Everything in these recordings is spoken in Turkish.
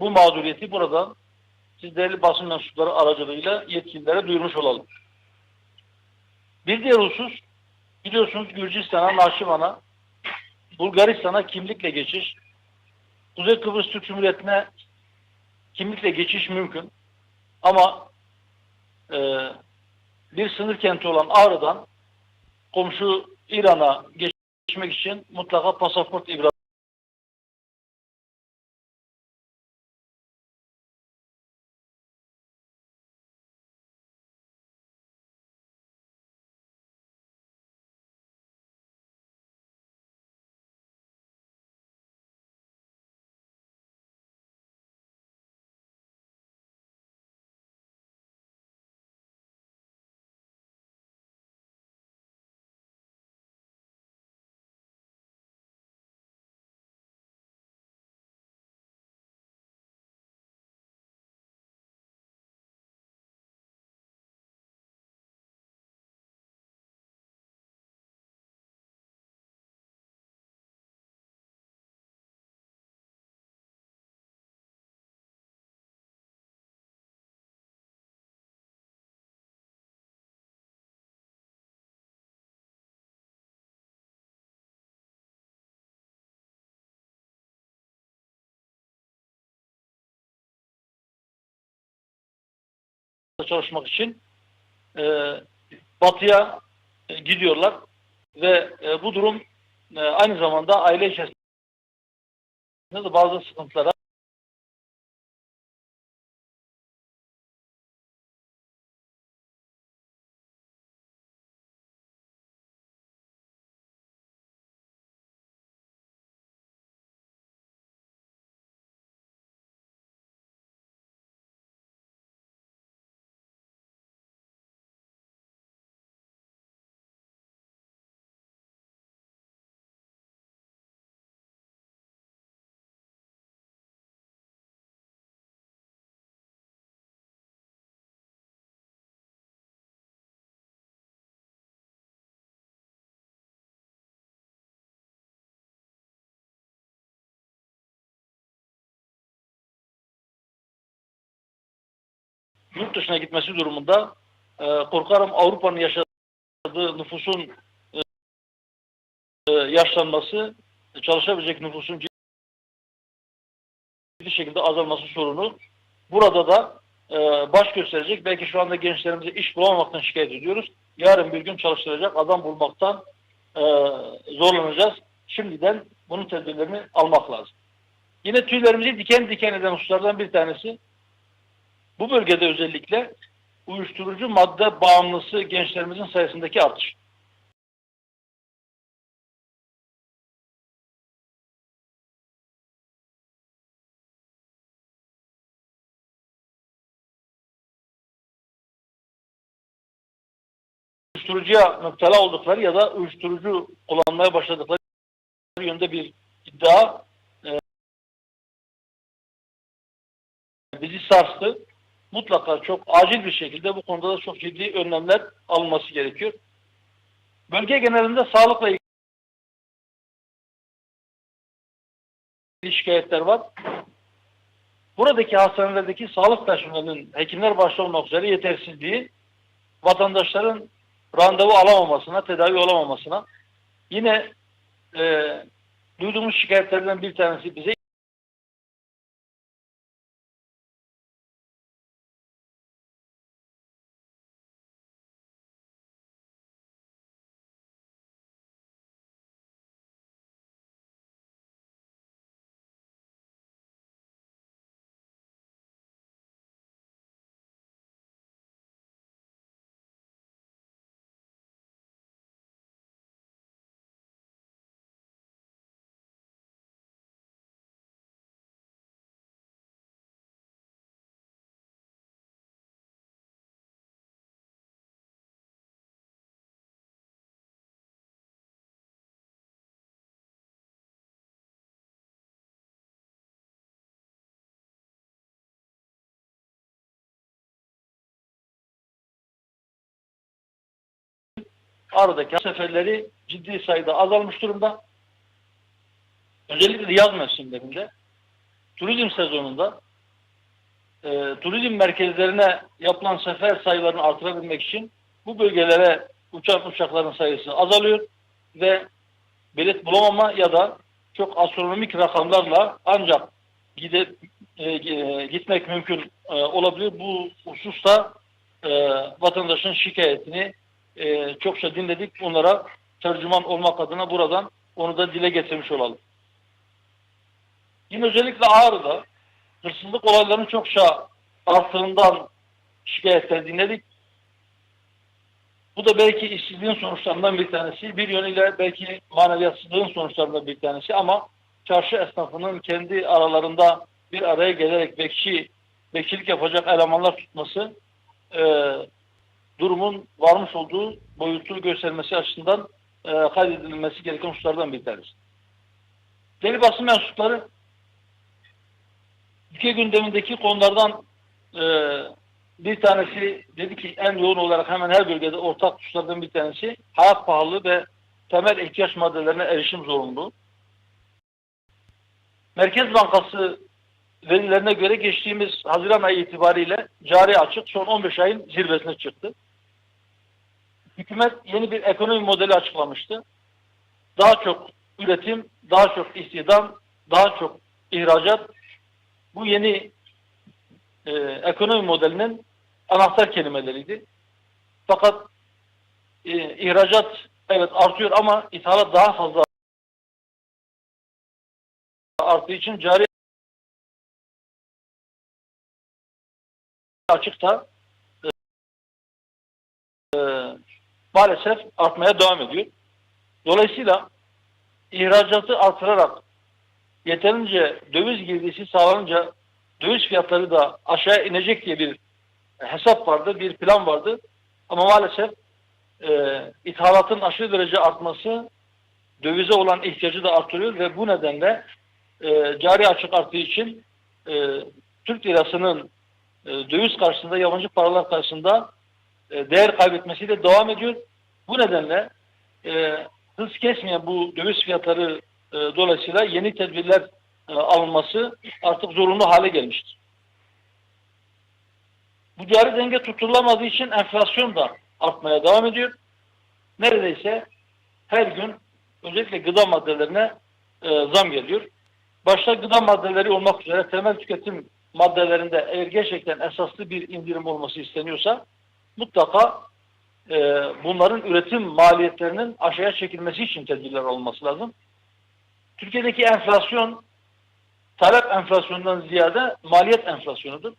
bu mağduriyeti buradan siz değerli basın mensupları aracılığıyla yetkililere duyurmuş olalım. Bir diğer husus, biliyorsunuz Gürcistan'a, Naşivan'a, Bulgaristan'a kimlikle geçiş, Kuzey Kıbrıs Türk Cumhuriyeti'ne kimlikle geçiş mümkün. Ama bir sınır kenti olan Ağrı'dan komşu İran'a geçmek için mutlaka pasaport ibrazı çalışmak için batıya gidiyorlar ve bu durum aynı zamanda aile içerisinde de bazı sıkıntılara yurt dışına gitmesi durumunda korkarım Avrupa'nın yaşadığı nüfusun yaşlanması, çalışabilecek nüfusun ciddi şekilde azalması sorunu burada da baş gösterecek. Belki şu anda gençlerimize iş bulamamaktan şikayet ediyoruz. Yarın bir gün çalıştıracak adam bulmaktan zorlanacağız. Şimdiden bunun tedbirlerini almak lazım. Yine tüylerimizi diken diken eden hususlardan bir tanesi, bu bölgede özellikle uyuşturucu madde bağımlısı gençlerimizin sayısındaki artış. Uyuşturucuya müptela oldukları ya da uyuşturucu kullanmaya başladıkları yönde bir iddia bizi sarstı. Mutlaka çok acil bir şekilde bu konuda da çok ciddi önlemler alınması gerekiyor. Bölge genelinde sağlıkla ilgili şikayetler var. Buradaki hastanelerdeki sağlık personelinin hekimler başta olmak üzere yetersizliği, vatandaşların randevu alamamasına, tedavi olamamasına, yine duyduğumuz şikayetlerden bir tanesi bize Ağrı'daki seferleri ciddi sayıda azalmış durumda. Özellikle yaz mevsimlerinde, turizm sezonunda turizm merkezlerine yapılan sefer sayılarını artırabilmek için bu bölgelere uçan uçakların sayısı azalıyor ve bilet bulamama ya da çok astronomik rakamlarla ancak gitmek mümkün olabilir. Bu hususta vatandaşın şikayetini çokça dinledik. Onlara tercüman olmak adına buradan onu da dile getirmiş olalım. Yine özellikle Ağrı'da hırsızlık olaylarının çokça arttığından şikayetler dinledik. Bu da belki işsizliğin sonuçlarından bir tanesi, bir yönüyle belki maneviyatsızlığın sonuçlarından bir tanesi ama çarşı esnafının kendi aralarında bir araya gelerek bekçilik yapacak elemanlar tutması durumun varmış olduğu boyutu göstermesi açısından kaydedilmesi gereken hususlardan bir tanesi. Deli basın mensupları ülke gündemindeki konulardan bir tanesi dedi ki en yoğun olarak hemen her bölgede ortak hususlardan bir tanesi hayat pahalılığı ve temel ihtiyaç maddelerine erişim zorunluluğu. Merkez Bankası verilerine göre geçtiğimiz Haziran ayı itibariyle cari açık son 15 ayın zirvesine çıktı. Hükümet yeni bir ekonomi modeli açıklamıştı. Daha çok üretim, daha çok istihdam, daha çok ihracat. Bu yeni ekonomi modelinin anahtar kelimeleriydi. Fakat ihracat evet artıyor ama ithalat daha fazla arttığı için cari açıkta maalesef artmaya devam ediyor. Dolayısıyla ihracatı artırarak yeterince döviz girdisi sağlanınca döviz fiyatları da aşağı inecek diye bir hesap vardı, bir plan vardı. Ama maalesef ithalatın aşırı derece artması dövize olan ihtiyacı da artırıyor ve bu nedenle cari açık arttığı için Türk lirasının döviz karşısında, yabancı paralar karşısında değer kaybetmesi de devam ediyor. Bu nedenle hız kesmeyen bu döviz fiyatları dolayısıyla yeni tedbirler alınması artık zorunlu hale gelmiştir. Bu cari denge tutturulamadığı için enflasyon da artmaya devam ediyor. Neredeyse her gün özellikle gıda maddelerine zam geliyor. Başta gıda maddeleri olmak üzere temel tüketim maddelerinde eğer gerçekten esaslı bir indirim olması isteniyorsa mutlaka bunların üretim maliyetlerinin aşağıya çekilmesi için tedbirler olması lazım. Türkiye'deki enflasyon talep enflasyonundan ziyade maliyet enflasyonudur.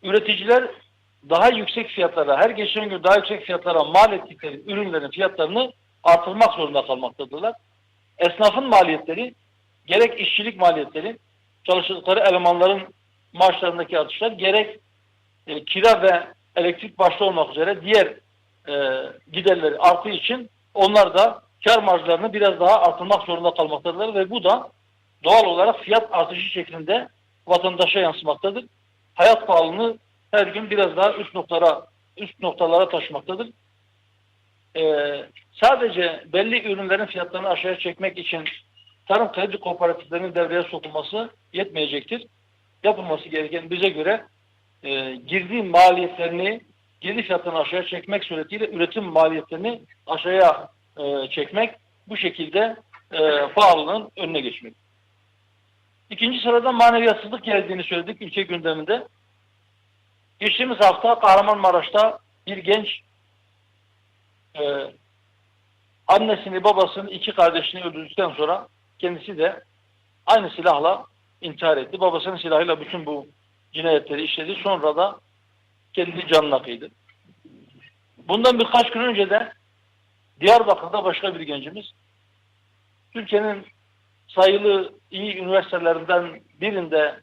Üreticiler daha yüksek fiyatlara, her geçen gün daha yüksek fiyatlara mal ettikleri ürünlerin fiyatlarını artırmak zorunda kalmaktadırlar. Esnafın maliyetleri, gerek işçilik maliyetleri, çalıştıkları elemanların maaşlarındaki artışlar, gerek kira ve elektrik başta olmak üzere diğer giderleri arttığı için onlar da kar marjlarını biraz daha artırmak zorunda kalmaktadırlar ve bu da doğal olarak fiyat artışı şeklinde vatandaşa yansımaktadır. Hayat pahalılığını her gün biraz daha üst noktalara taşımaktadır. Sadece belli ürünlerin fiyatlarını aşağıya çekmek için tarım kredi kooperatiflerinin devreye sokulması yetmeyecektir. Yapılması gereken bize göre girdi maliyetlerini, girdi fiyatlarını aşağıya çekmek suretiyle üretim maliyetlerini aşağıya çekmek, bu şekilde pahalılığın önüne geçmek. İkinci sırada maneviyatsızlık geldiğini söyledik ülke gündeminde. Geçtiğimiz hafta Kahramanmaraş'ta bir genç annesini, babasını, iki kardeşini öldürdükten sonra kendisi de aynı silahla intihar etti. Babasının silahıyla bütün bu cinayetleri işledi. Sonra da kendi canına kıydı. Bundan birkaç gün önce de Diyarbakır'da başka bir gencimiz, Türkiye'nin sayılı iyi üniversitelerinden birinde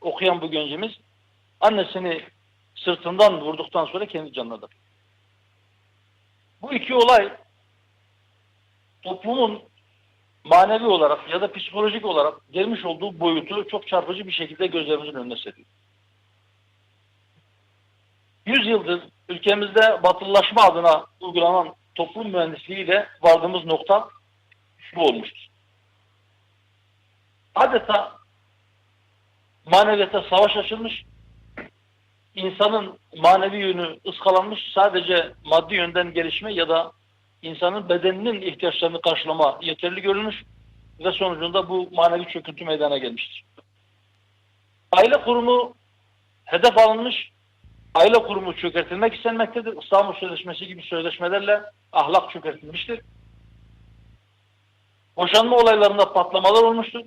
okuyan bu gencimiz annesini sırtından vurduktan sonra kendi canına da kıydı. Bu iki olay toplumun manevi olarak ya da psikolojik olarak gelmiş olduğu boyutu çok çarpıcı bir şekilde gözlerimizin önüne seriyor. 100 yıldır ülkemizde batılılaşma adına uygulanan toplum mühendisliğiyle vardığımız nokta bu olmuştur. Adeta maneviyata savaş açılmış, insanın manevi yönü ıskalanmış, sadece maddi yönden gelişme ya da insanın bedeninin ihtiyaçlarını karşılama yeterli görülmüş ve sonucunda bu manevi çöküntü meydana gelmiştir. Aile kurumu hedef alınmış, aile kurumu çökertilmek istenmektedir. İstanbul Sözleşmesi gibi sözleşmelerle ahlak çökertilmiştir. Boşanma olaylarında patlamalar olmuştur.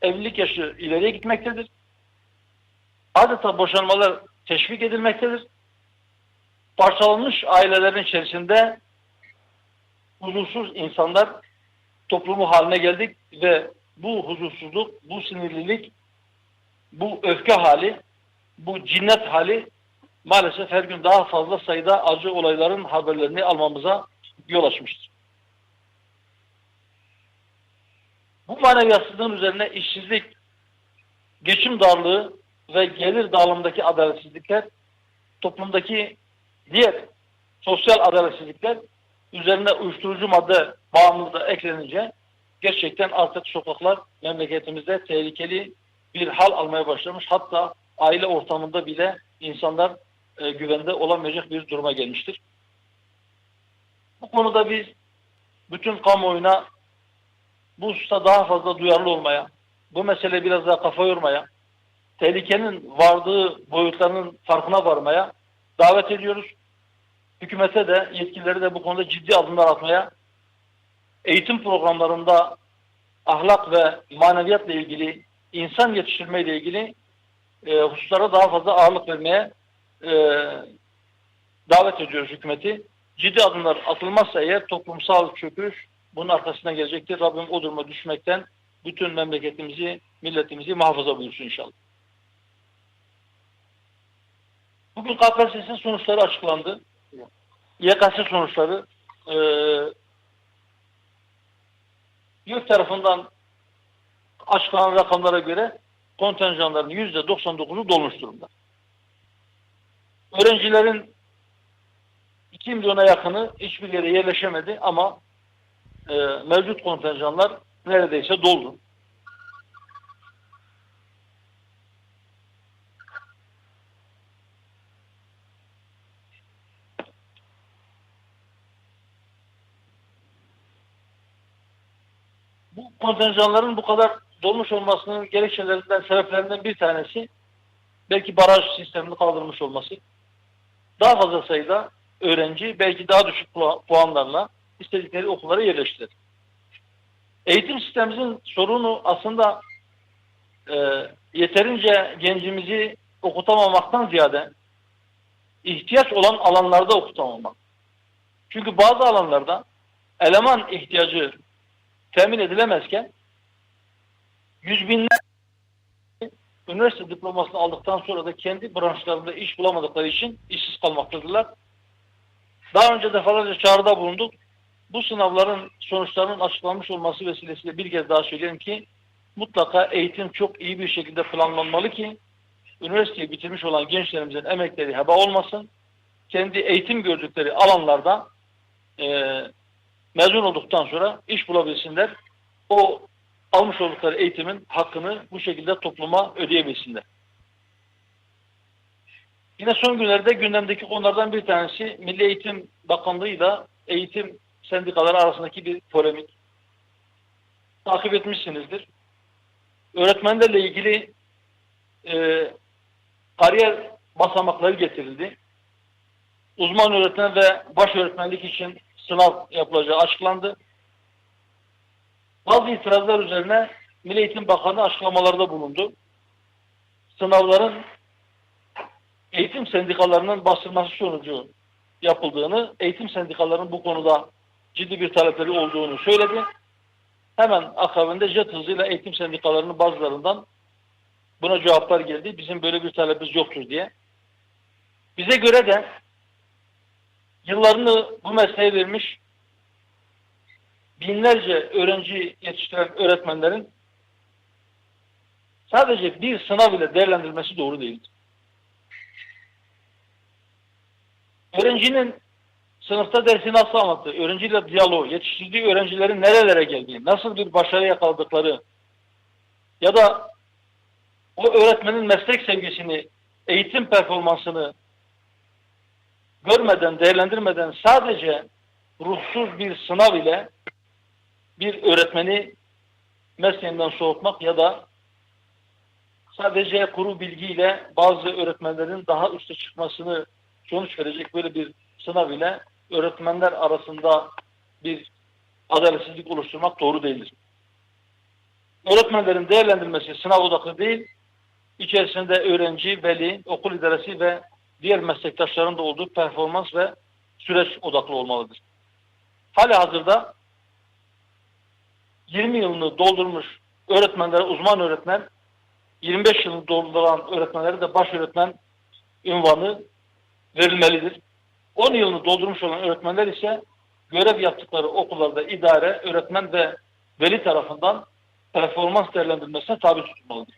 Evlilik yaşı ileriye gitmektedir. Adeta boşanmalar teşvik edilmektedir. Parçalanmış ailelerin içerisinde huzursuz insanlar toplumu haline geldik ve bu huzursuzluk, bu sinirlilik, bu öfke hali, bu cinnet hali maalesef her gün daha fazla sayıda acı olayların haberlerini almamıza yol açmıştır. Bu maneviyatsızlığın üzerine işsizlik, geçim darlığı ve gelir dağılımındaki adaletsizlikler, toplumdaki diğer sosyal adaletsizlikler üzerine uyuşturucu madde bağımlılığı da eklenince gerçekten artık sokaklar memleketimizde tehlikeli bir hal almaya başlamış. Hatta aile ortamında bile insanlar güvende olamayacak bir duruma gelmiştir. Bu konuda biz bütün kamuoyuna bu hususta daha fazla duyarlı olmaya, bu mesele biraz daha kafa yormaya, tehlikenin vardığı boyutlarının farkına varmaya davet ediyoruz. Hükümete de, yetkilileri de bu konuda ciddi adımlar atmaya, eğitim programlarında ahlak ve maneviyatla ilgili, insan yetiştirme ile ilgili hususlara daha fazla ağırlık vermeye davet ediyoruz hükümeti. Ciddi adımlar atılmazsa eğer toplumsal çöküş bunun arkasından gelecektir. Rabbim o duruma düşmekten bütün memleketimizi, milletimizi muhafaza buyursun inşallah. Bugün KPSS sonuçları açıklandı. YKS sonuçları YÖK tarafından açıklanan rakamlara göre kontenjanların %99'u dolmuş durumda. Öğrencilerin 2 milyona yakını hiçbir yere yerleşemedi ama mevcut kontenjanlar neredeyse doldu. Bu kontenjanların bu kadar dolmuş olmasının gerekçelerinden, sebeplerinden bir tanesi belki baraj sistemini kaldırmış olması. Daha fazla sayıda öğrenci belki daha düşük puanlarla istedikleri okullara yerleştirir. Eğitim sistemimizin sorunu aslında yeterince gencimizi okutamamaktan ziyade ihtiyaç olan alanlarda okutamamak. Çünkü bazı alanlarda eleman ihtiyacı temin edilemezken yüz binler üniversite diplomasını aldıktan sonra da kendi branşlarında iş bulamadıkları için işsiz kalmaktadırlar. Daha önce defalarca çağrıda bulunduk. Bu sınavların sonuçlarının açıklanmış olması vesilesiyle bir kez daha söyleyelim ki mutlaka eğitim çok iyi bir şekilde planlanmalı ki üniversiteyi bitirmiş olan gençlerimizin emekleri heba olmasın. Kendi eğitim gördükleri alanlarda mezun olduktan sonra iş bulabilsinler. O almış oldukları eğitimin hakkını bu şekilde topluma ödeyebilsinler. Yine son günlerde gündemdeki konulardan bir tanesi Milli Eğitim Bakanlığı ile eğitim sendikaları arasındaki bir polemik. Takip etmişsinizdir. Öğretmenlerle ilgili kariyer basamakları getirildi. Uzman öğretmen ve baş öğretmenlik için sınav yapılacağı açıklandı. Bazı itirazlar üzerine Milli Eğitim Bakanı açıklamalarda bulundu. Sınavların eğitim sendikalarının bastırması sonucu yapıldığını, eğitim sendikalarının bu konuda ciddi bir talepleri olduğunu söyledi. Hemen akabinde jet hızıyla eğitim sendikalarının bazılarından buna cevaplar geldi. Bizim böyle bir talebimiz yoktur diye. Bize göre de yıllarını bu mesleğe vermiş binlerce öğrenci yetiştiren öğretmenlerin sadece bir sınav ile değerlendirilmesi doğru değildir. Öğrencinin sınıfta dersi nasıl anlattığı, öğrenciyle diyaloğu, yetiştirdiği öğrencilerin nerelere geldiği, nasıl bir başarı yakaladıkları ya da o öğretmenin meslek sevgisini eğitim performansını görmeden, değerlendirmeden sadece ruhsuz bir sınav ile bir öğretmeni mesleğinden soğutmak ya da sadece kuru bilgiyle bazı öğretmenlerin daha üste çıkmasını sonuç verecek böyle bir sınav ile öğretmenler arasında bir adaletsizlik oluşturmak doğru değildir. Öğretmenlerin değerlendirilmesi sınav odaklı değil, içerisinde öğrenci, veli, okul idaresi ve diğer meslektaşların da olduğu performans ve süreç odaklı olmalıdır. Halihazırda 20 yılını doldurmuş öğretmenlere uzman öğretmen, 25 yılını dolduran öğretmenlere de baş öğretmen unvanı verilmelidir. 10 yılını doldurmuş olan öğretmenler ise görev yaptıkları okullarda idare, öğretmen ve veli tarafından performans değerlendirmesine tabi tutulmalıdır.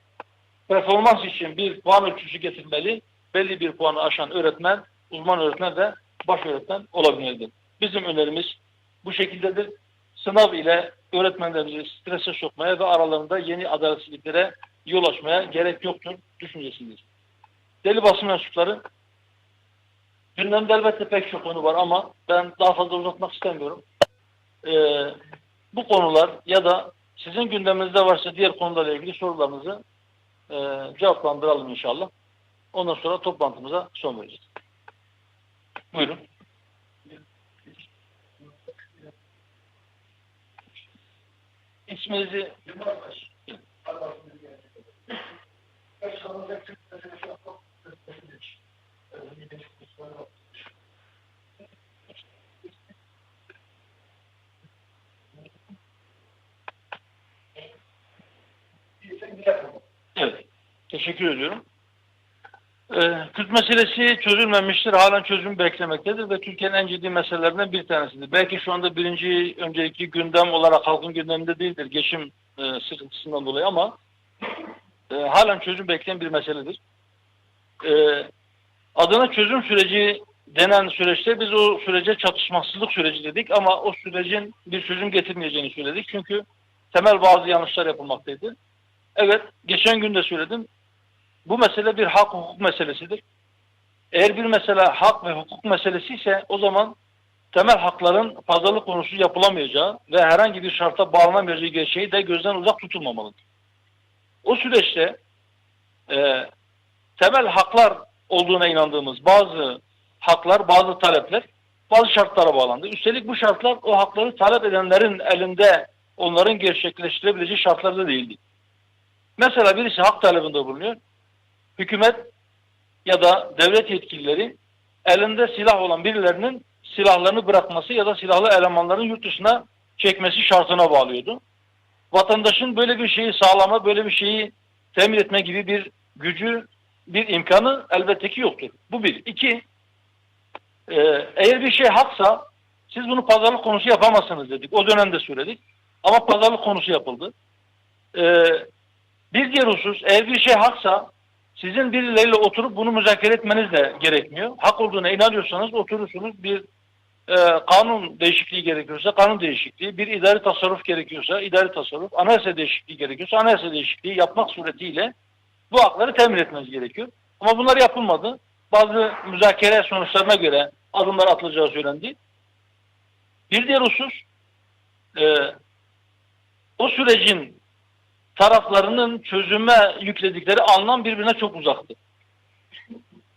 Performans için bir puan ölçüsü getirmeli, belli bir puanı aşan öğretmen, uzman öğretmen ve baş öğretmen olabilmelidir. Bizim önerimiz bu şekildedir. Sınav ile öğretmenlerimizi strese sokmaya ve aralarında yeni adaletsizliklere yol açmaya gerek yoktur düşüncesindeyiz. Değerli basın mensupları, gündemde elbette pek çok konu var ama ben daha fazla uzatmak istemiyorum. Bu konular ya da sizin gündeminizde varsa diğer konularla ilgili sorularınızı cevaplandıralım inşallah. Ondan sonra toplantımıza son vereceğiz. Buyurun. İsminizi evet. Teşekkür ediyorum. Kürt meselesi çözülmemiştir. Halen çözüm beklemektedir ve Türkiye'nin en ciddi meselelerinden bir tanesidir. Belki şu anda önceki gündem olarak halkın gündeminde değildir. Geçim sıkıntısından dolayı ama halen çözüm bekleyen bir meseledir. Adına çözüm süreci denen süreçte biz o sürece çatışmasızlık süreci dedik ama o sürecin bir çözüm getirmeyeceğini söyledik. Çünkü temel bazı yanlışlar yapılmaktaydı. Evet, geçen gün de söyledim. Bu mesele bir hak hukuk meselesidir. Eğer bir mesele hak ve hukuk meselesi ise o zaman temel hakların pazarlık konusu yapılamayacağı ve herhangi bir şarta bağlanamayacağı gerçeği de gözden uzak tutulmamalıdır. O süreçte temel haklar olduğuna inandığımız bazı haklar, bazı talepler bazı şartlara bağlandı. Üstelik bu şartlar o hakları talep edenlerin elinde onların gerçekleştirebileceği şartlarda değildi. Mesela birisi hak talebinde bulunuyor. Hükümet ya da devlet yetkilileri elinde silah olan birilerinin silahlarını bırakması ya da silahlı elemanların yurt dışına çekmesi şartına bağlıyordu. Vatandaşın böyle bir şeyi sağlama, böyle bir şeyi temin etme gibi bir gücü, bir imkanı elbette ki yoktur. Bu bir. İki, eğer bir şey haksa siz bunu pazarlık konusu yapamazsınız dedik. O dönemde söyledik. Ama pazarlık konusu yapıldı. Bir diğer husus, eğer bir şey haksa sizin birileriyle oturup bunu müzakere etmeniz de gerekmiyor. Hak olduğuna inanıyorsanız oturursunuz, bir kanun değişikliği gerekiyorsa kanun değişikliği, bir idari tasarruf gerekiyorsa idari tasarruf, anayasa değişikliği gerekiyorsa anayasa değişikliği yapmak suretiyle bu hakları temin etmeniz gerekiyor. Ama bunlar yapılmadı. Bazı müzakere sonuçlarına göre adımlar atılacağı söylendi. Bir diğer husus, o sürecin taraflarının çözüme yükledikleri anlam birbirine çok uzaktı.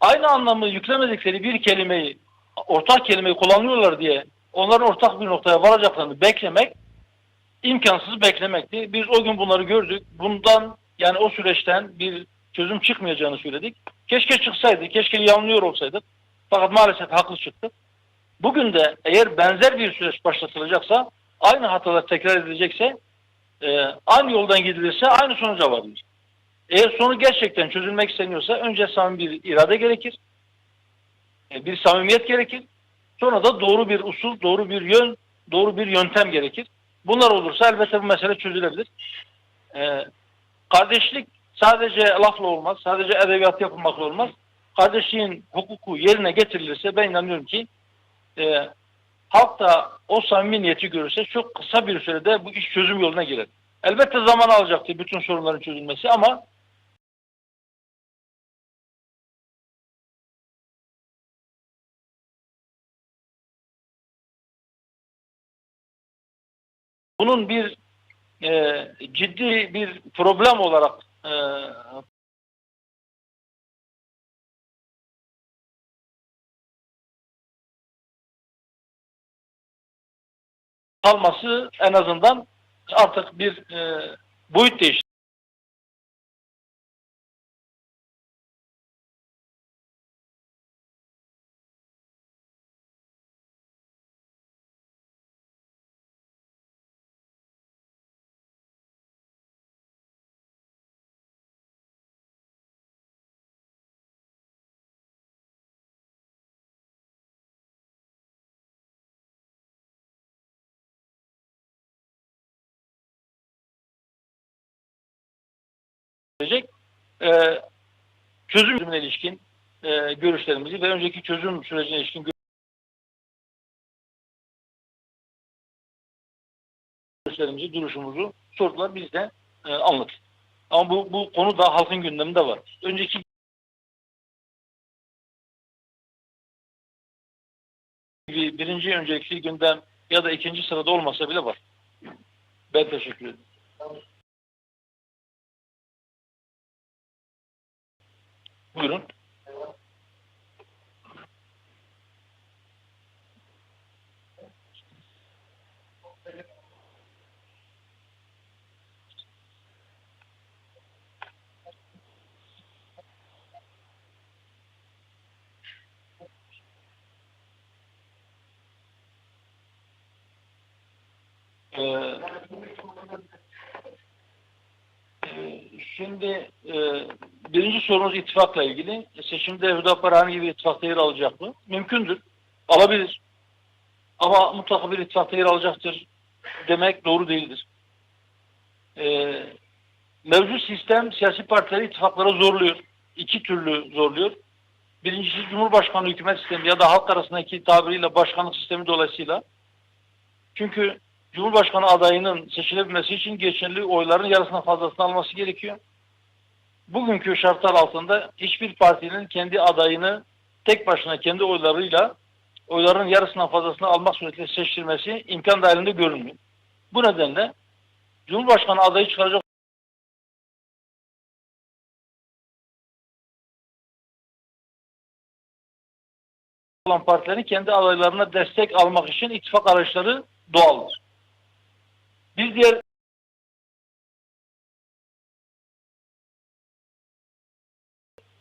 Aynı anlamı yüklemedikleri bir kelimeyi, ortak kelimeyi kullanıyorlar diye onların ortak bir noktaya varacaklarını beklemek imkansız beklemekti. Biz o gün bunları gördük. Bundan, yani o süreçten bir çözüm çıkmayacağını söyledik. Keşke çıksaydı, keşke yanılıyor olsaydık. Fakat maalesef haklı çıktık. Bugün de eğer benzer bir süreç başlatılacaksa, aynı hatalar tekrar edilecekse, aynı yoldan gidilirse aynı sonuca varılır. Eğer sonu gerçekten çözülmek isteniyorsa önce samimi bir irade gerekir. Bir samimiyet gerekir. Sonra da doğru bir usul, doğru bir yön, doğru bir yöntem gerekir. Bunlar olursa elbette bu mesele çözülebilir. Kardeşlik sadece lafla olmaz, sadece edebiyat yapılmakla olmaz. Kardeşliğin hukuku yerine getirilirse ben inanıyorum ki halk da o samimi niyeti görürse çok kısa bir sürede bu iş çözüm yoluna girer. Elbette zaman alacaktır bütün sorunların çözülmesi ama bunun bir ciddi bir problem olarak kalması en azından artık bir boyut değiştirecek. E, Çözümüne ilişkin görüşlerimizi ve önceki çözüm sürecine ilişkin görüşlerimizi, duruşumuzu sordular. Biz de anlattık. Ama bu konu da halkın gündeminde var. Birinci öncelikli gündem ya da ikinci sırada olmasa bile var. Ben teşekkür ederim. Buyurun. Ee, Şimdi birinci sorunuz ittifakla ilgili. Seçimde Hüdapar herhangi bir ittifakta yer alacak mı? Mümkündür. Alabilir. Ama mutlaka bir ittifakta yer alacaktır demek doğru değildir. E, Mevcut sistem siyasi partileri ittifaklara zorluyor. İki türlü zorluyor. Birincisi Cumhurbaşkanlığı hükümet sistemi ya da halk arasındaki tabiriyle başkanlık sistemi dolayısıyla. Çünkü Cumhurbaşkanı adayının seçilebilmesi için geçerli oyların yarısından fazlasını alması gerekiyor. Bugünkü şartlar altında hiçbir partinin kendi adayını tek başına kendi oylarıyla oyların yarısından fazlasını almak suretiyle seçtirmesi imkan dahilinde görünmüyor. Bu nedenle Cumhurbaşkanı adayı çıkaracak olan partilerin kendi adaylarına destek almak için ittifak arayışları doğaldır. Bir diğer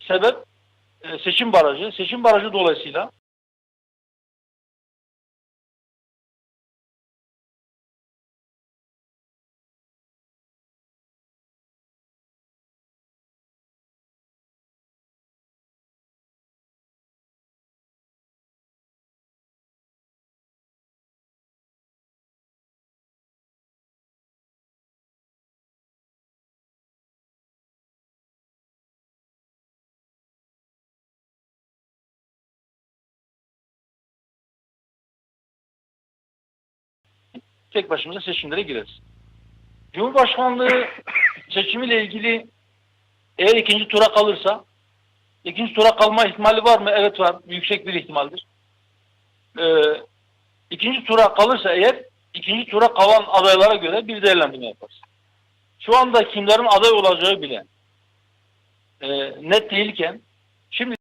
sebep seçim barajı. Seçim barajı dolayısıyla tek başımıza seçimlere gireriz. Cumhurbaşkanlığı seçimiyle ilgili eğer ikinci tura kalırsa, ikinci tura kalma ihtimali var mı? Evet var. Yüksek bir ihtimaldir. Ee, ikinci tura kalırsa eğer, ikinci tura kalan adaylara göre bir değerlendirme yaparız. Şu anda kimlerin aday olacağı bile net değilken, şimdi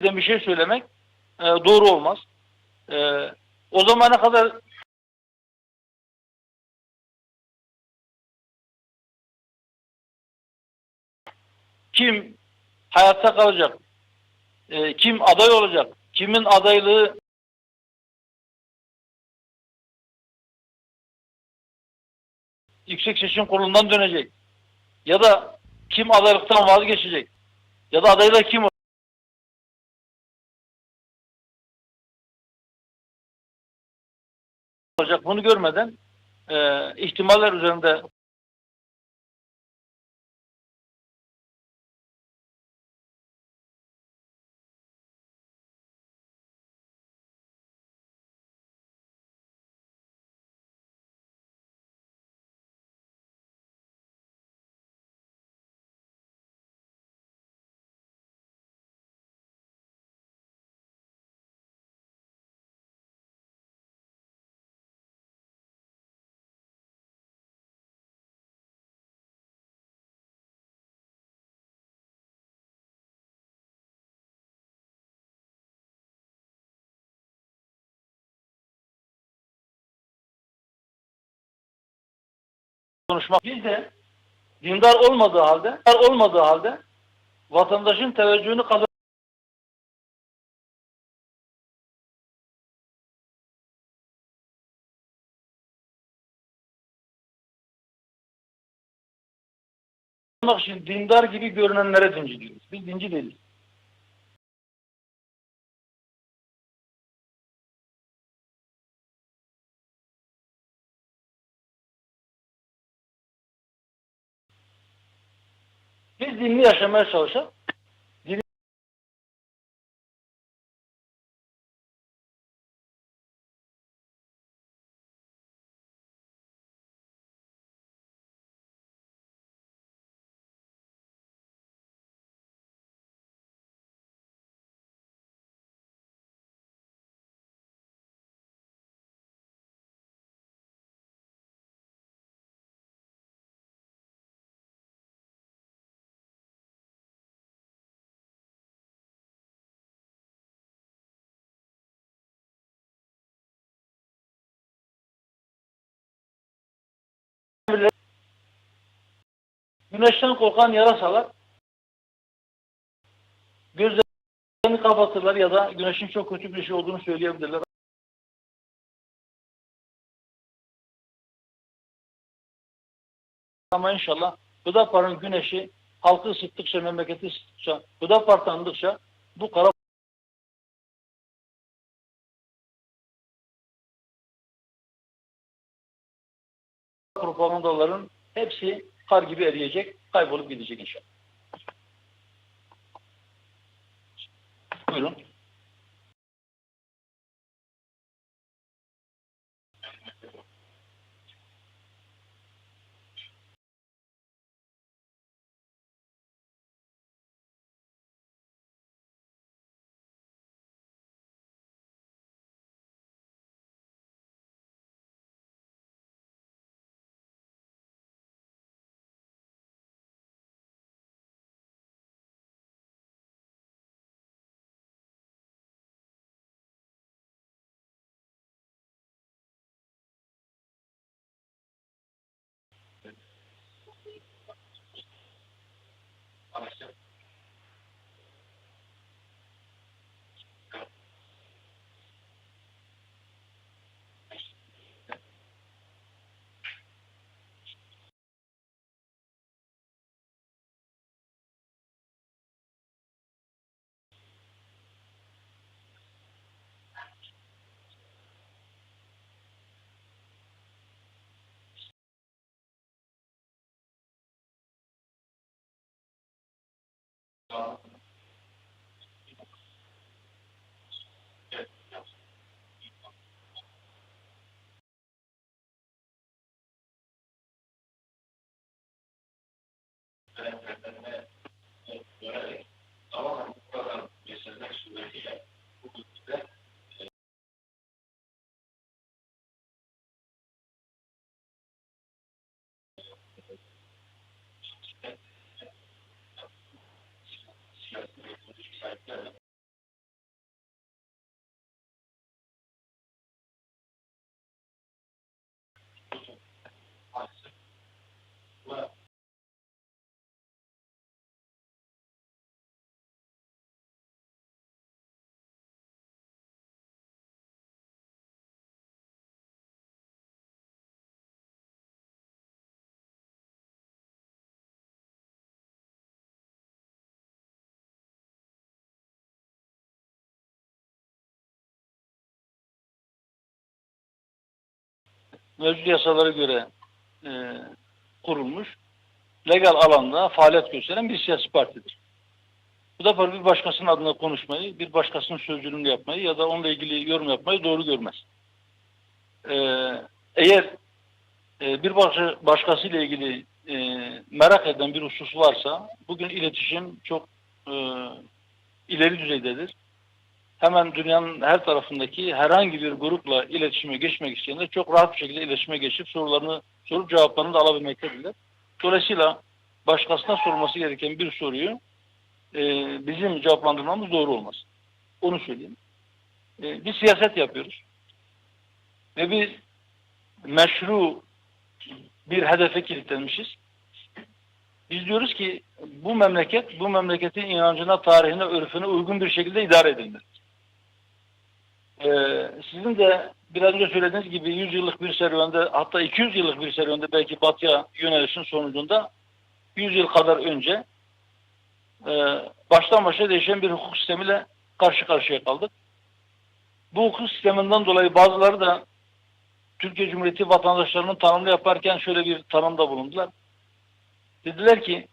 bir şey söylemek doğru olmaz. E, O zamana kadar kim hayatta kalacak, kim aday olacak, kimin adaylığı Yüksek Seçim Kurulu'ndan dönecek ya da kim adaylıktan vazgeçecek ya da adaylar kim olacak bunu görmeden ihtimaller üzerinde konuşmak. Biz de dindar olmadığı halde vatandaşın teveccühünü kazanmak için dindar gibi görünenlere dinci diyoruz. Biz dinci değiliz. Biz dinli yaşamaya çalışan, dini güneşten korkan yarasalar gözlerini kapatırlar ya da güneşin çok kötü bir şey olduğunu söyleyebilirler. Ama inşallah Hüdapar'ın güneşi halkı ısıttıkça, memleketi ısıttıkça, Hüdapar tanıdıkça bu kara propagandaların hepsi kar gibi eriyecek, kaybolup gidecek inşallah. Buyurun. Mevcut yasalara göre e, kurulmuş, legal alanda faaliyet gösteren bir siyasi partidir. Bu da bir başkasının adına konuşmayı, bir başkasının sözcülüğünü yapmayı ya da onunla ilgili yorum yapmayı doğru görmez. Eğer bir başkasıyla ilgili merak eden bir husus varsa, bugün iletişim çok ileri düzeydedir. Hemen dünyanın her tarafındaki herhangi bir grupla iletişime geçmek isteyenler çok rahat bir şekilde iletişime geçip sorup cevaplarını da alabilmektedirler. Dolayısıyla başkasına sorulması gereken bir soruyu bizim cevaplandırmamız doğru olmaz. Onu söyleyeyim. Biz siyaset yapıyoruz. Ve biz meşru bir hedefe kilitlenmişiz. Biz diyoruz ki bu memleket, bu memleketin inancına, tarihine, örfüne uygun bir şekilde idare edilmeli. Sizin de biraz önce söylediğiniz gibi 100 yıllık bir serüvende, hatta 200 yıllık bir serüvende belki batıya yönelişin sonucunda 100 yıl kadar önce baştan başa değişen bir hukuk sistemiyle karşı karşıya kaldık. Bu hukuk sisteminden dolayı bazıları da Türkiye Cumhuriyeti vatandaşlarının tanımını yaparken şöyle bir tanımda bulundular. Dediler ki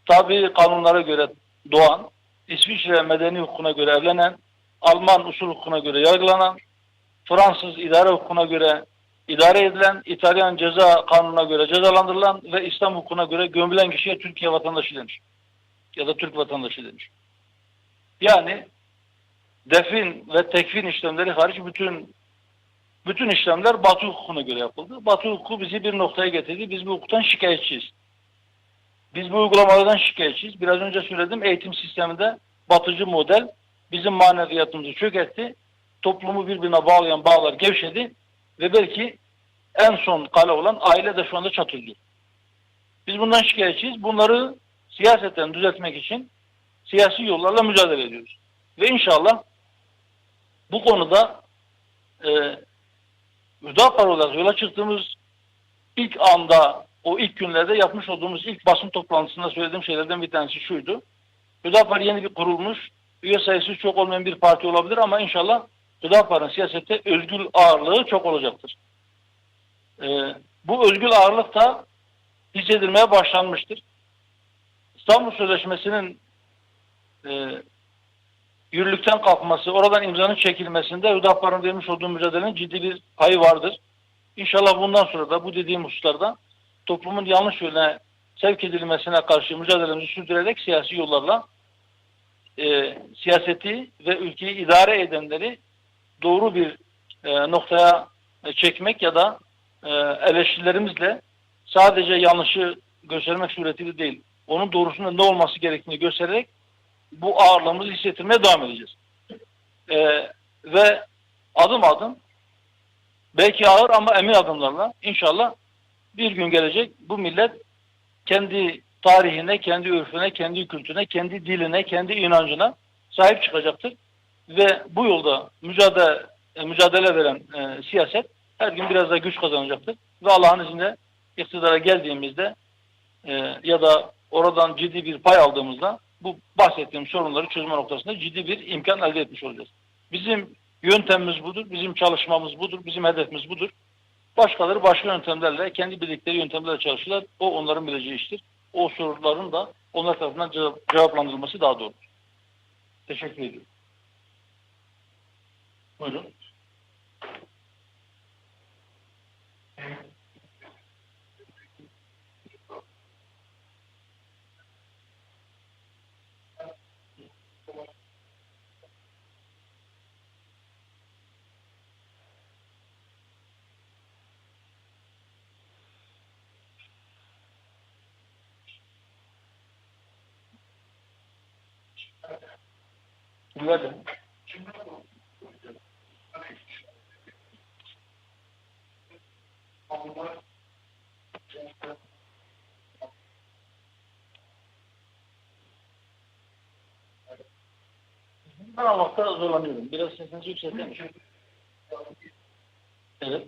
tabi kanunlara göre doğan, İsviçre medeni hukukuna göre evlenen, Alman usul hukukuna göre yargılanan, Fransız idare hukukuna göre idare edilen, İtalyan ceza kanununa göre cezalandırılan ve İslam hukukuna göre gömülen kişiye Türkiye vatandaşı denir. Ya da Türk vatandaşı denir. Yani defin ve tekfin işlemleri hariç bütün işlemler Batı hukukuna göre yapıldı. Batı hukuku bizi bir noktaya getirdi. Biz bu hukuktan şikayetçiyiz. Biz bu uygulamalardan şikayetçiyiz. Biraz önce söyledim, eğitim sisteminde batıcı model bizim maneviyatımızı çökertti. Toplumu birbirine bağlayan bağlar gevşedi ve belki en son kale olan aile de şu anda çatırdı. Biz bundan şikayetçiyiz. Bunları siyaseten düzeltmek için siyasi yollarla mücadele ediyoruz. Ve inşallah bu konuda Hüdapar olarak yola çıktığımız ilk anda, o ilk günlerde yapmış olduğumuz ilk basın toplantısında söylediğim şeylerden bir tanesi şuydu. Hüdapar yeni bir kurulmuş, üye sayısı çok olmayan bir parti olabilir ama inşallah Hüdapar'ın siyasette özgür ağırlığı çok olacaktır. Bu özgür ağırlık da hissedilmeye başlanmıştır. İstanbul Sözleşmesi'nin yürürlükten kalkması, oradan imzanın çekilmesinde Hüdapar'ın vermiş olduğu mücadelenin ciddi bir payı vardır. İnşallah bundan sonra da bu dediğim hususlarda toplumun yanlış yöne sevk edilmesine karşı mücadelemizi sürdürerek siyasi yollarla siyaseti ve ülkeyi idare edenleri doğru bir noktaya çekmek ya da eleştirilerimizle sadece yanlışı göstermek suretiyle değil, onun doğrusunun ne olması gerektiğini göstererek bu ağırlığımızı hissettirmeye devam edeceğiz. Ve adım adım belki ağır ama emin adımlarla inşallah bir gün gelecek bu millet kendi tarihine, kendi örfüne, kendi kültürüne, kendi diline, kendi inancına sahip çıkacaktır. Ve bu yolda mücadele veren siyaset her gün biraz daha güç kazanacaktır. Ve Allah'ın izniyle iktidara geldiğimizde ya da oradan ciddi bir pay aldığımızda bu bahsettiğim sorunları çözme noktasında ciddi bir imkan elde etmiş olacağız. Bizim yöntemimiz budur, bizim çalışmamız budur, bizim hedefimiz budur. Başkaları başka yöntemlerle, kendi bildikleri yöntemlerle çalışırlar. O onların bileceği iştir. O soruların da onlar tarafından cevaplandırılması daha doğru. Teşekkür ediyorum. Buyurun. Güverdim. Ben almakta zorlanıyorum. Biraz sesinizi yükseltir misin? Evet.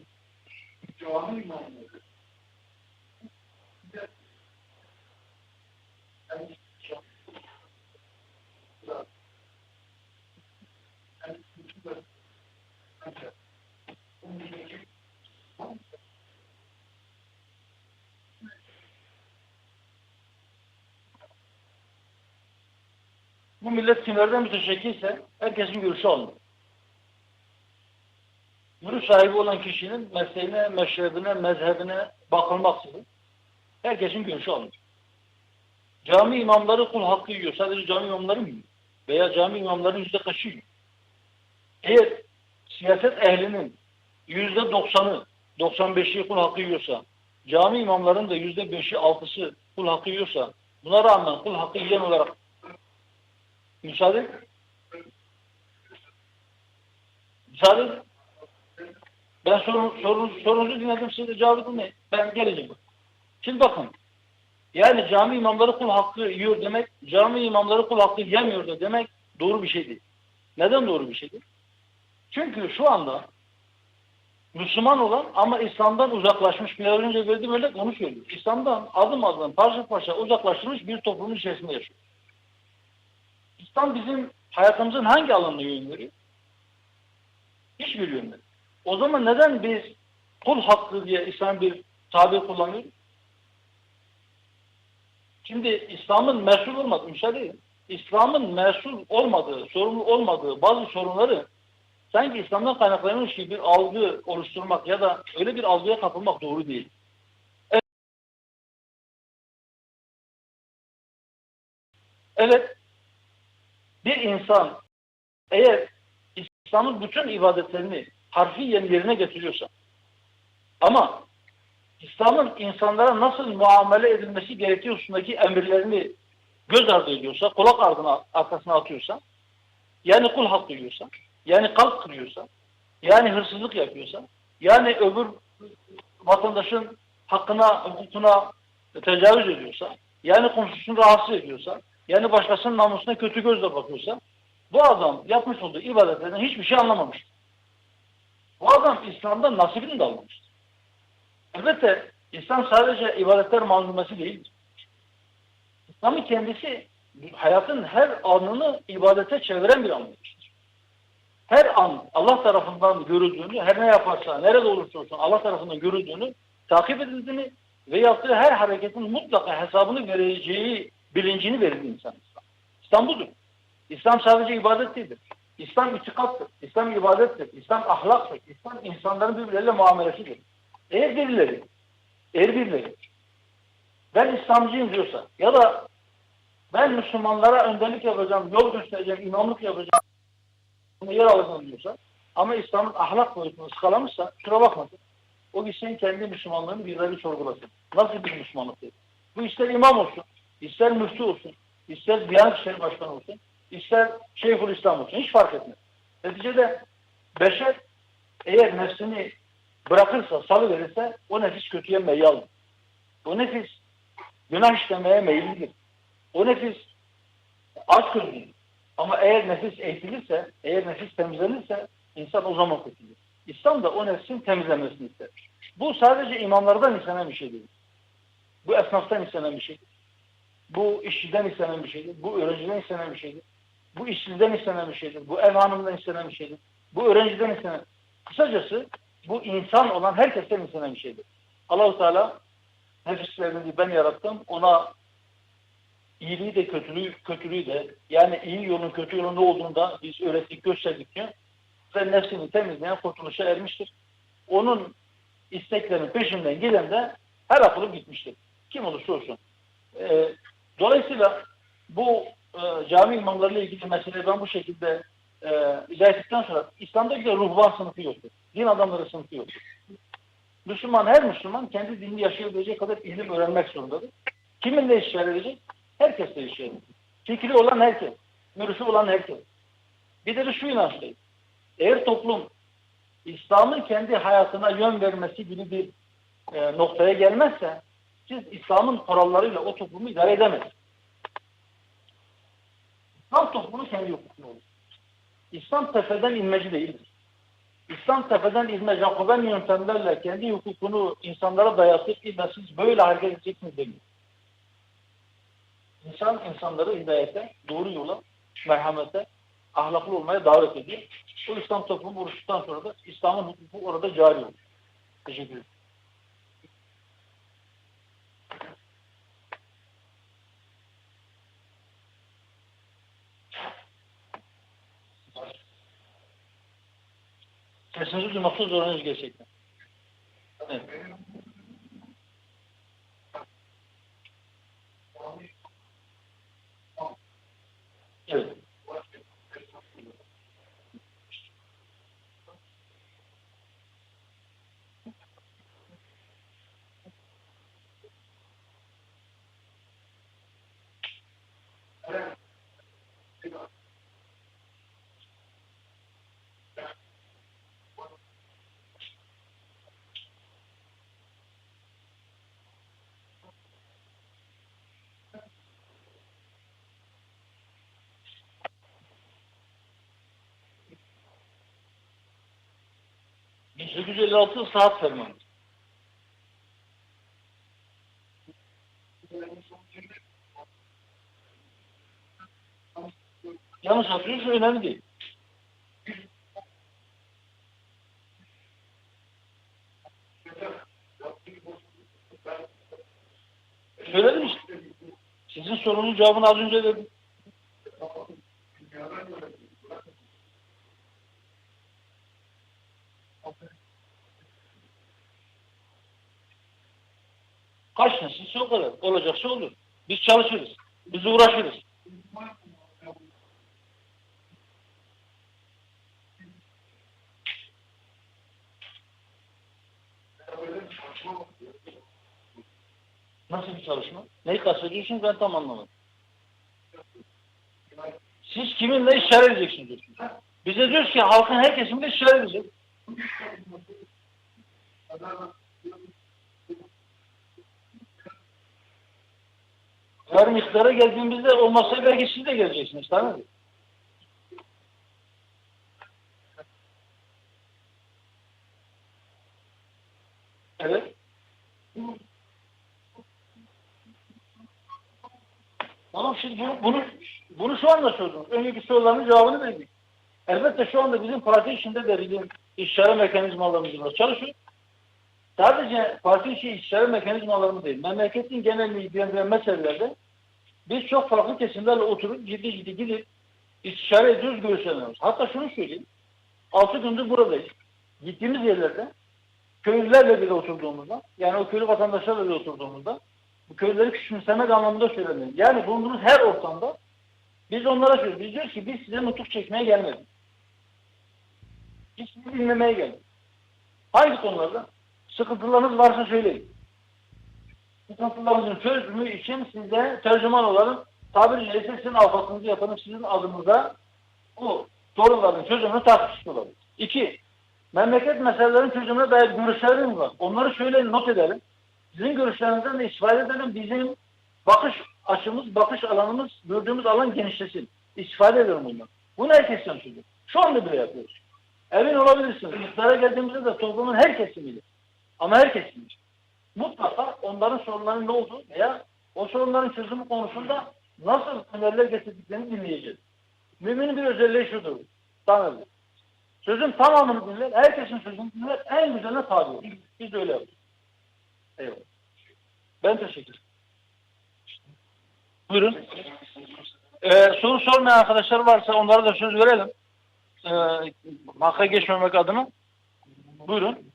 Bu millet kimlerden müteşekkilse herkesin görüşü alınır. Görüş sahibi olan kişinin mesleğine, meşrebine, mezhebine bakılmaksızın herkesin görüşü alınır. Cami imamları kul hakkı yiyor. Sadece cami imamları mı yiyor? Veya cami imamların %kaçı yiyor? Eğer siyaset ehlinin %90'ı, 95'i kul hakkı yiyorsa, cami imamların da %5'i, 6'sı kul hakkı yiyorsa, buna rağmen kul hakkı yiyen olarak müsaade. Ben sorunuzu dinledim, size de cevabı ne? Ben geleceğim. Şimdi bakın, yani cami imamları kul hakkı yiyor demek, cami imamları kul hakkı yemiyor da demek doğru bir şey değil. Neden doğru bir şey değil? Çünkü şu anda Müslüman olan ama İslam'dan uzaklaşmış, biraz önce verdiğim örnek onu söylüyor. İslam'dan adım adım, parça parça uzaklaştırmış bir toplumun içerisinde yaşıyor. İslam bizim hayatımızın hangi alanına yön veriyor? Hiçbir yönde. O zaman neden biz kul hakkı diye İslam bir tabir kullanıyoruz? Şimdi İslam'ın mesul olmadığı, müsaade edin. İslam'ın mesul olmadığı, sorumlu olmadığı bazı sorunları sanki İslam'dan kaynaklanmış gibi bir algı oluşturmak ya da öyle bir algıya kapılmak doğru değil. Evet, bir insan eğer İslam'ın bütün ibadetlerini harfiyen yerine getiriyorsa ama İslam'ın insanlara nasıl muamele edilmesi gerektiği hususundaki emirlerini göz ardı ediyorsa, kulak ardına, arkasına atıyorsa, yani kul hakkı yiyorsa, yani kalp kırıyorsa, yani hırsızlık yapıyorsa, yani öbür vatandaşın hakkına, hukukuna tecavüz ediyorsa, yani komşusunu rahatsız ediyorsa, yani başkasının namusuna kötü gözle bakıyorsa, bu adam yapmış olduğu ibadetlerden hiçbir şey anlamamıştır. Bu adam İslam'dan nasibini de almamıştır. Elbette İslam sadece ibadetler malzumesi değildir. İslam'ın kendisi hayatın her anını ibadete çeviren bir anlayıştır. Her an Allah tarafından görüldüğünü, her ne yaparsa, nerede olursa olsun Allah tarafından görüldüğünü, takip edildiğini ve yaptığı her hareketin mutlaka hesabını vereceği bilincini verir insan İslam. İslam budur. İslam sadece ibadet değildir. İslam itikattır. İslam ibadettir. İslam ahlaktır. İslam insanların birbirleriyle muamelesidir. Eğer birileri ben İslamcıyım diyorsa ya da ben Müslümanlara önderlik yapacağım, yol göstereceğim, imamlık yapacağım, yer alacağım diyorsa ama İslam'ın ahlak boyutunu ıskalamışsa şuna bakmasın. O kişinin kendi Müslümanlığını bir sorgulasın. Nasıl bir Müslümanlık değil? Bu ister imam olsun, ister müftü olsun, ister Diyanet İşleri Başkanı olsun, ister Şeyhülislam olsun. Hiç fark etmez. Neticede beşer eğer nefsini bırakırsa, salıverirse o nefis kötüye meyaldır. O nefis günah işlemeye meyillidir. O nefis aç gözlüdür. Ama eğer nefis eğitilirse, eğer nefis temizlenirse insan o zaman kurtulur. İslam da o nefsin temizlenmesini ister. Bu sadece imamlardan istenen bir şey değil. Bu esnaftan istenen bir şeydir. Bu işçiden istenen bir şeydir. Bu öğrenciden istenen bir şeydir. Bu işsizden istenen bir şeydir. Bu ev hanımından istenen bir şeydir. Bu öğrenciden istenen. Kısacası bu insan olan herkesten istenen bir şeydir. Allah-u Teala nefislerini ben yarattım. Ona iyiliği de kötülüğü de yani iyi yolun kötü yolun ne olduğunu da biz öğrettik gösterdik diyor. Ve nefsini temizleyen kurtuluşa ermiştir. Onun isteklerinin peşinden giden de her akıllı gitmiştir. Kim olursa olsun. Dolayısıyla bu cami imamlarıyla ilgili meseleyi ben bu şekilde izah ettikten sonra İslam'da bir de ruhban sınıfı yoktur. Din adamları sınıfı yoktur. Her Müslüman kendi dinini yaşayabilecek kadar ilim öğrenmek zorundadır. Kiminle işgal edecek? Herkesle işgal edecek. Fikri olan herkes. Görüşü olan herkes. Bir de şu inançtayız. Eğer toplum İslam'ın kendi hayatına yön vermesi gibi bir noktaya gelmezse siz İslam'ın kurallarıyla o toplumu idare edemezsiniz. İslam toplumu kendi hukukunu olur. İslam tepeden inmeci değildir. İslam tepeden inme Jacoben yöntemlerle kendi hukukunu insanlara dayatıp siz böyle hareket edeceksiniz demiyor. İnsanları hidayete, doğru yola, merhamete, ahlaklı olmaya davet ediyor. O İslam toplumu oluştuktan sonra da İslam'ın hukuku orada cari olur. Teşekkür ederim. Sesinizi duymakta zorlanıyoruz gerçekten. Evet. Evet. 1856 saat fermanı. Yanlış hatırlıyorsun, önemli değil. Söyledim işte. Sizin sorunun cevabını az önce verdim. Kaç nesilse o kadar. Olacaksa olur. Biz çalışırız. Biz uğraşırız. Nasıl bir çalışma? Neyi kastediyorsunuz, ben tam anlamadım. Siz kiminle işaret edeceksiniz diyorsunuz. Bize diyoruz ki halkın her kesiminde işaret edecek. Yarın iktidara geldiğimizde olmazsa belki siz de geleceksiniz. Tamam mı? Evet. Tamam, şimdi bunu şu anda sordunuz. Önceki soruların cevabını verdik. Elbette şu anda bizim parti içinde de bizim istişare mekanizmalarımız var. Çalışıyor. Sadece parti içi istişare mekanizmalarımız değil. Memleketin genelini ilgilendiren meselelerde biz çok farklı kesimlerle oturup ciddi gidip istişare ediyoruz, görüşemiyoruz. Hatta şunu söyleyeyim. 6 gündür buradayız. Gittiğimiz yerlerde köylülerle bile oturduğumuzda, yani o köylü vatandaşlarla bile oturduğumuzda, bu köylüleri küçümsemek anlamında söylemiyorum. Yani bulunduğumuz her ortamda biz onlara söylüyoruz. Biz diyoruz ki biz size nutuk çekmeye gelmedik. Biz sizi dinlemeye geldik. Hangi konularda? Sıkıntılarınız varsa söyleyin. Sıkıntılarınızın çözümü için size tercüman olalım. Tabiri caizse sizin avukatınızı yapalım. Sizin adınıza bu sorunların çözümünü tartışmış olalım. 2. Memleket meselelerinin çözümüne dair görüşlerimiz var. Onları söyleyin, not edelim. Sizin görüşlerinizden de istifade edelim. Bizim bakış açımız, bakış alanımız, gördüğümüz alan genişlesin. İstifade edelim bundan. Bunu herkesten söylüyor. Şu anda bile yapıyoruz. Emin olabilirsiniz. İktidara geldiğimizde de toplumun her kesimiyle. Ama her kesimiyle. Mutlaka onların sorunlarının ne olduğu veya o sorunların çözümü konusunda nasıl öneriler getirdiklerini dinleyeceğiz. Müminin bir özelliği şudur. Tamam. Sözün tamamını dinler, herkesin sözünü dinler, en güzeline tabi olur. Biz de öyle yapıyoruz. Eyvallah. Ben teşekkür ederim. Buyurun. Soru sormayan arkadaşlar varsa onlara da söz verelim. Hakka geçmemek adına. Buyurun.